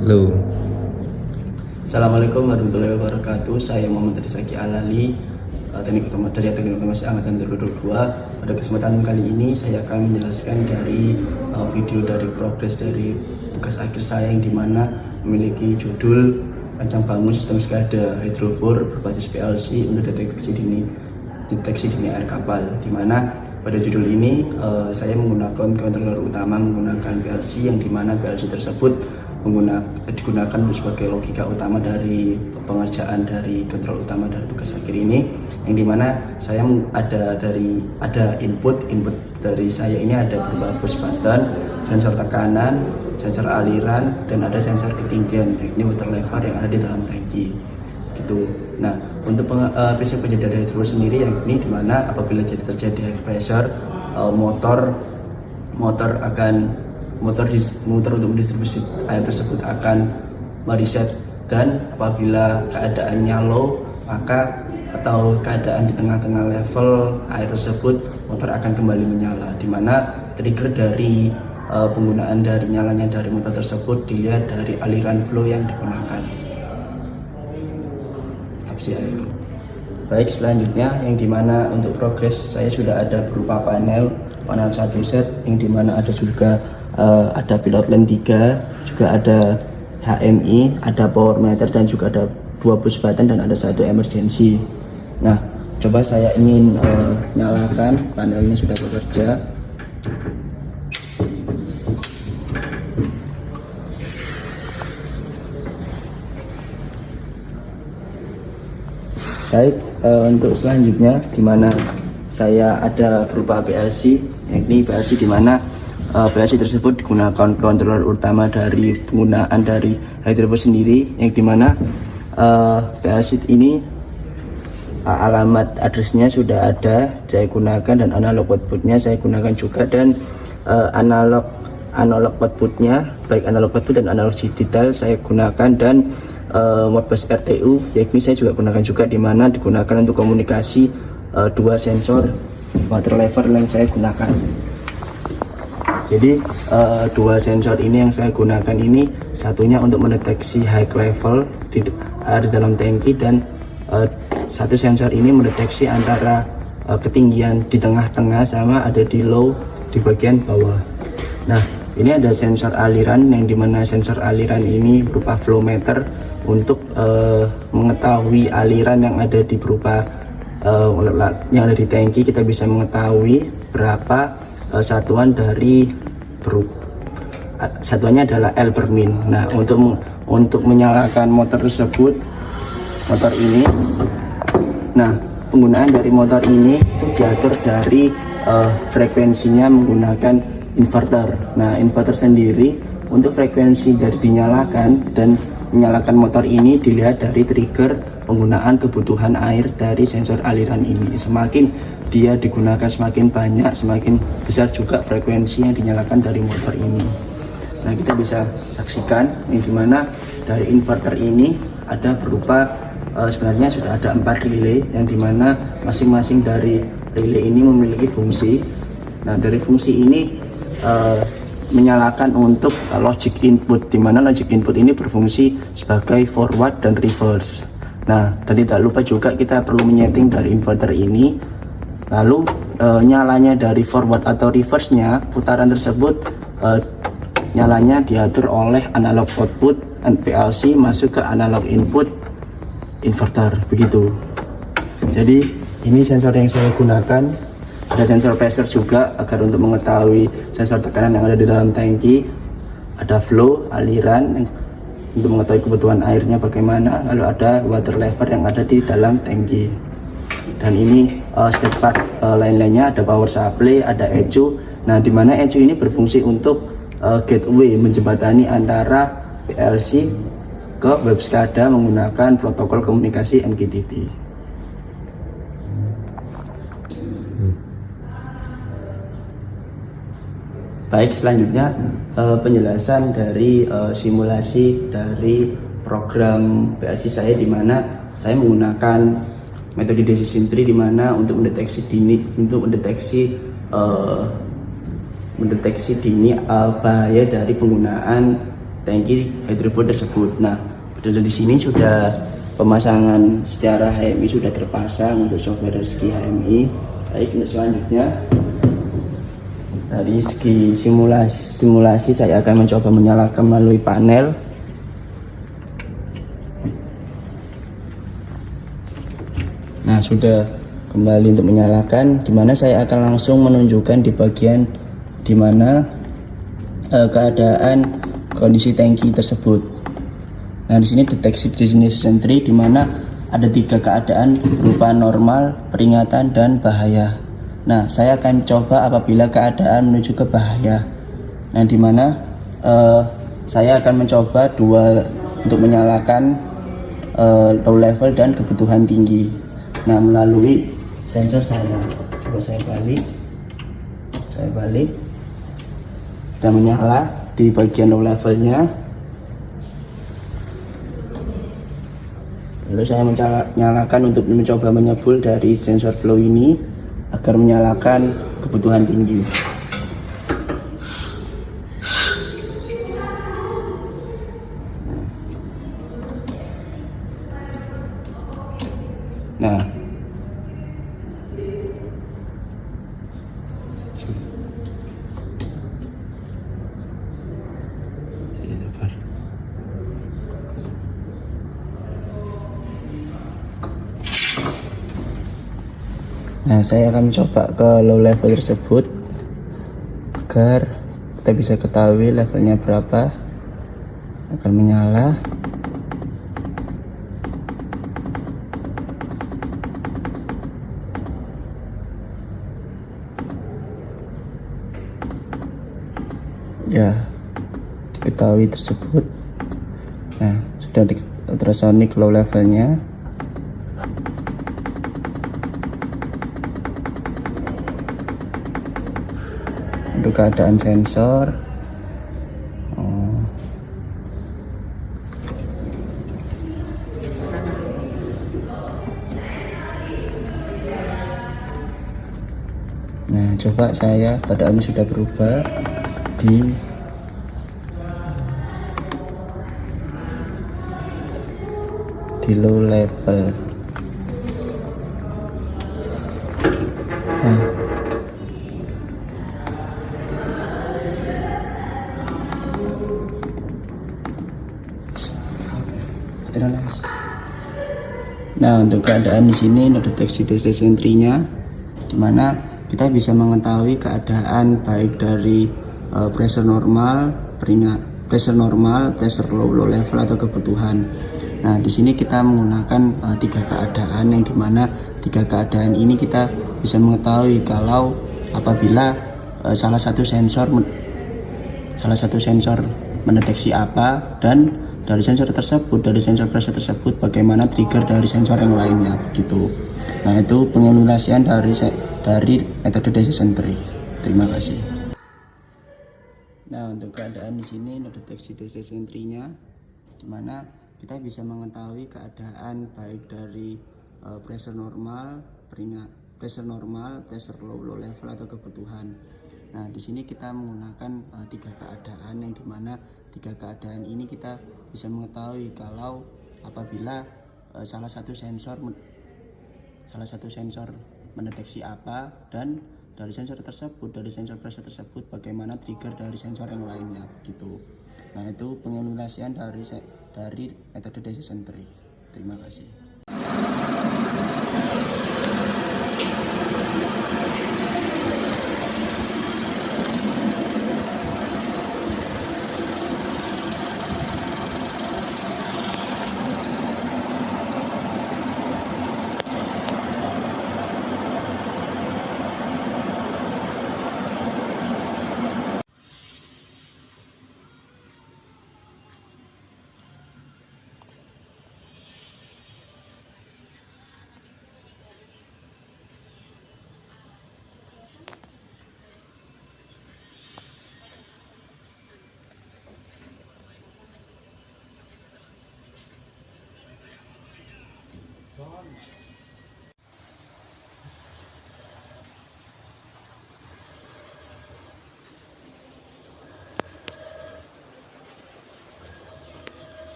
Halo. Assalamualaikum warahmatullahi wabarakatuh. Saya Muhammad Rizaki Alali, Teknik Otomasi Angkatan 2022. Pada kesempatan kali ini saya akan menjelaskan dari video dari progres dari tugas akhir saya yang dimana memiliki judul Rancang Bangun Sistem SCADA Hydrofor berbasis PLC untuk deteksi dini air kapal, dimana pada judul ini saya menggunakan controller utama menggunakan PLC yang dimana PLC tersebut digunakan sebagai logika utama dari pengerjaan dari kontrol utama dari tugas akhir ini, yang dimana saya ada input dari saya ini ada berupa push button, sensor tekanan, sensor aliran, dan ada sensor ketinggian yakni water level yang ada di dalam tangki gitu. Nah, untuk prinsip penjadian hydro sendiri yang ini dimana apabila terjadi high pressure, motor untuk mendistribusi air tersebut akan mereset, dan apabila keadaannya low atau keadaan di tengah-tengah level air tersebut, motor akan kembali menyala, dimana trigger dari penggunaan dari nyalanya dari motor tersebut dilihat dari aliran flow yang digunakan. Baik, selanjutnya yang dimana untuk progres saya sudah ada berupa panel satu set yang dimana ada juga ada pilot lamp 3, juga ada HMI, ada power meter, dan juga ada 2 push button dan ada 1 emergency. Nah, coba saya ingin nyalakan, panelnya sudah bekerja. Baik, untuk selanjutnya dimana saya ada berupa PLC, yakni PLC dimana PLC tersebut digunakan controller utama dari penggunaan dari hydrofor sendiri, yang dimana PLC ini alamat addressnya sudah ada saya gunakan, dan analog outputnya saya gunakan juga, dan analog outputnya baik analog output dan analog digital saya gunakan, dan modbus RTU yakni saya juga gunakan juga, dimana digunakan untuk komunikasi 2 sensor water level yang saya gunakan. Jadi 2 sensor ini yang saya gunakan ini, satunya untuk mendeteksi high level di dalam tangki, dan 1 sensor ini mendeteksi antara ketinggian di tengah-tengah sama ada di low di bagian bawah. Nah, ini ada sensor aliran yang dimana sensor aliran ini berupa flow meter untuk mengetahui aliran yang ada di berupa yang ada di tangki. Kita bisa mengetahui berapa satuan dari satuannya adalah L per min. Nah, untuk menyalakan motor tersebut, motor ini, nah penggunaan dari motor ini itu diatur dari frekuensinya menggunakan inverter. Nah, inverter sendiri untuk frekuensi dari dinyalakan dan menyalakan motor ini dilihat dari trigger penggunaan kebutuhan air dari sensor aliran ini. Semakin dia digunakan semakin banyak, semakin besar juga frekuensi yang dinyalakan dari motor ini. Nah, kita bisa saksikan yang dimana dari inverter ini ada berupa sebenarnya sudah ada 4 relay, yang dimana masing-masing dari relay ini memiliki fungsi. Nah, dari fungsi ini menyalakan untuk logic input, di mana logic input ini berfungsi sebagai forward dan reverse. Nah, dan tidak lupa juga kita perlu menyeting dari inverter ini, lalu nyalanya dari forward atau reverse-nya, putaran tersebut nyalanya diatur oleh analog output PLC masuk ke analog input inverter, begitu. Jadi ini sensor yang saya gunakan. Ada sensor pressure juga agar untuk mengetahui sensor tekanan yang ada di dalam tangki, ada flow, aliran untuk mengetahui kebutuhan airnya bagaimana, lalu ada water level yang ada di dalam tangki. Dan ini spare part lain-lainnya, ada power supply, ada ECU. Nah, di mana ECU ini berfungsi untuk gateway, menjembatani antara PLC ke web SCADA menggunakan protokol komunikasi MQTT. Baik, selanjutnya penjelasan dari simulasi dari program PLC saya, di mana saya menggunakan metode decision tree, di mana untuk mendeteksi dini bahaya dari penggunaan tangki hydrofoil tersebut. Nah, pada di sini sudah pemasangan secara HMI sudah terpasang untuk software dari segi HMI. Baik, untuk selanjutnya dari segi simulasi saya akan mencoba menyalakan melalui panel. Nah, sudah kembali untuk menyalakan, dimana saya akan langsung menunjukkan di bagian dimana keadaan kondisi tangki tersebut. Nah, di sini deteksi destination tree, dimana ada 3 keadaan berupa normal, peringatan, dan bahaya. Nah, saya akan coba apabila keadaan menuju ke bahaya. Nah, dimana saya akan mencoba untuk menyalakan low level dan kebutuhan tinggi. Nah, melalui sensor saya, coba saya balik, sudah menyala di bagian low levelnya. Lalu saya menyalakan untuk mencoba menyebul dari sensor flow ini agar menyalakan kebutuhan tinggi. Nah, saya akan mencoba ke low level tersebut agar kita bisa ketahui levelnya berapa. Akan menyala. Ya, diketahui tersebut. Nah, sudah di ultrasonic low levelnya. Untuk keadaan sensor, nah coba saya keadaannya sudah berubah di low level. Nah, untuk keadaan di sini deteksi destination tree-nya, dimana kita bisa mengetahui keadaan baik dari pressure normal, pressure low level atau kebutuhan. Nah, di sini kita menggunakan 3 keadaan, yang dimana 3 keadaan ini kita bisa mengetahui kalau apabila salah satu sensor mendeteksi apa, dan dari sensor pressure tersebut bagaimana trigger dari sensor yang lainnya begitu. Nah, itu pengelulasian dari metode decision tree. Terima kasih. Nah, untuk keadaan di sini deteksi decision tree-nya, dimana kita bisa mengetahui keadaan baik dari pressure normal, pressure low level atau kebutuhan. Nah, di sini kita menggunakan 3 keadaan, yang dimana 3 keadaan ini kita bisa mengetahui kalau apabila salah satu sensor mendeteksi apa, dan dari sensor pressure tersebut bagaimana trigger dari sensor yang lainnya begitu. Nah, itu pengelulasian dari metode decision tree. Terima kasih.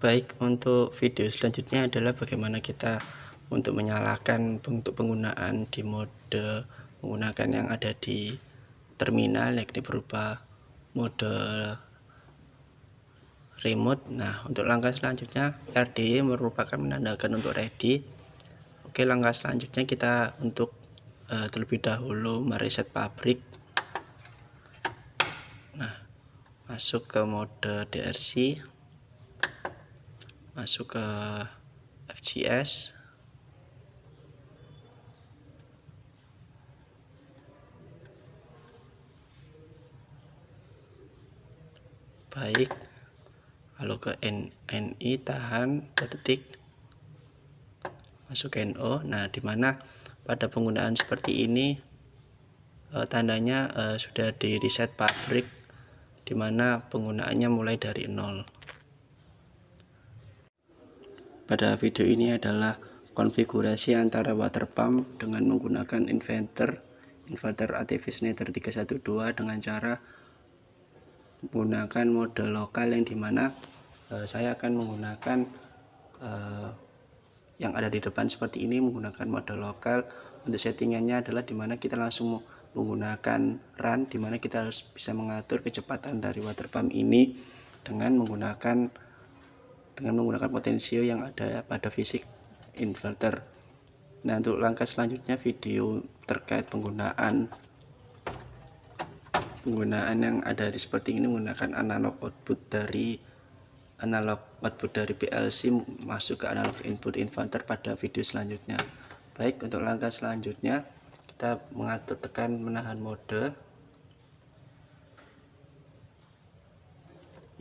Baik, untuk video selanjutnya adalah bagaimana kita untuk menyalakan untuk penggunaan di mode menggunakan yang ada di terminal, yakni berupa mode remote. Nah, untuk langkah selanjutnya RD merupakan menandakan untuk ready. Oke, langkah selanjutnya kita untuk terlebih dahulu mereset pabrik. Nah, masuk ke mode DRC, masuk ke FGS, baik, lalu ke NI, tahan 2 detik, masuk ke NO. Nah, dimana pada penggunaan seperti ini tandanya sudah di reset pabrik, dimana penggunaannya mulai dari 0. Pada video ini adalah konfigurasi antara water pump dengan menggunakan inverter ATV Schneider 312 dengan cara menggunakan mode lokal, yang dimana saya akan menggunakan yang ada di depan seperti ini, menggunakan mode lokal. Untuk settingannya adalah dimana kita langsung menggunakan run, dimana kita harus bisa mengatur kecepatan dari water pump ini dengan menggunakan potensio yang ada pada fisik inverter. Nah, untuk langkah selanjutnya video terkait penggunaan yang ada di seperti ini, menggunakan analog output dari PLC masuk ke analog input inverter pada video selanjutnya. Baik, untuk langkah selanjutnya kita mengatur tekan menahan mode.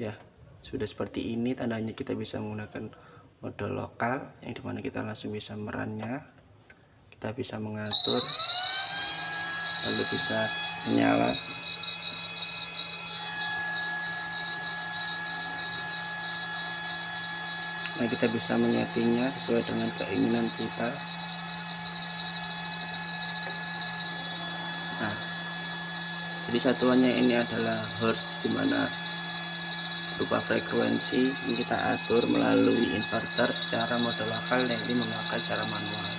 Ya, sudah seperti ini tandanya kita bisa menggunakan mode lokal, yang dimana kita langsung bisa merannya, kita bisa mengatur, lalu bisa menyala. Nah, kita bisa menyetingnya sesuai dengan keinginan kita. Nah, jadi satuannya ini adalah hertz, dimana berupa frekuensi yang kita atur melalui inverter secara mode lokal, yang ini menggunakan cara manual.